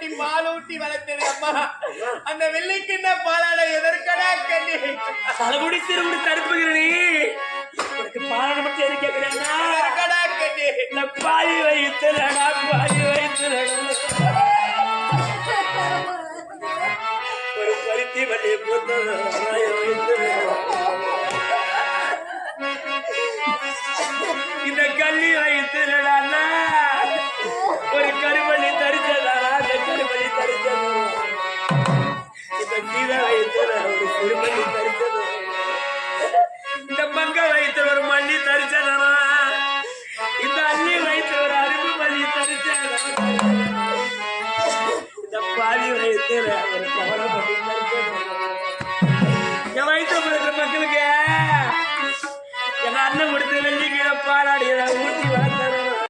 ஆட்டி பாலூட்டி வளர்த்தது அம்மா. அந்த வெள்ளைக்கிண்ண பாலாட எதற்கடா கண்ணி தலைமுடி திருமுடி தடுப்புகிறனே உனக்கு பாலாட மட்டும் எது கேட்கிறேன்னா எதற்கடா கண்ணி பாதி வயிற்றுலடா பாதி வயிற்றுலடா ஒரு பருத்தி வண்டி போட்டது இந்த கல்லி வயிற்றுலடா ஒரு கருவள்ளி தரிச்சதானா அந்த கருவள்ளி தரிச்சது இந்த கீழ வயிற்றுல ஒரு சிறுமல்லி தரிச்சது இந்த மங்க வயிற்றுல ஒரு மல்லி தரிச்சதானா இந்த அள்ளி வயிற்றுல ஒரு அரும்பு மல்லி தரிச்சதானா இந்த பாதி வயிற்றுல ஒரு கவலை பண்ணி தரிச்சது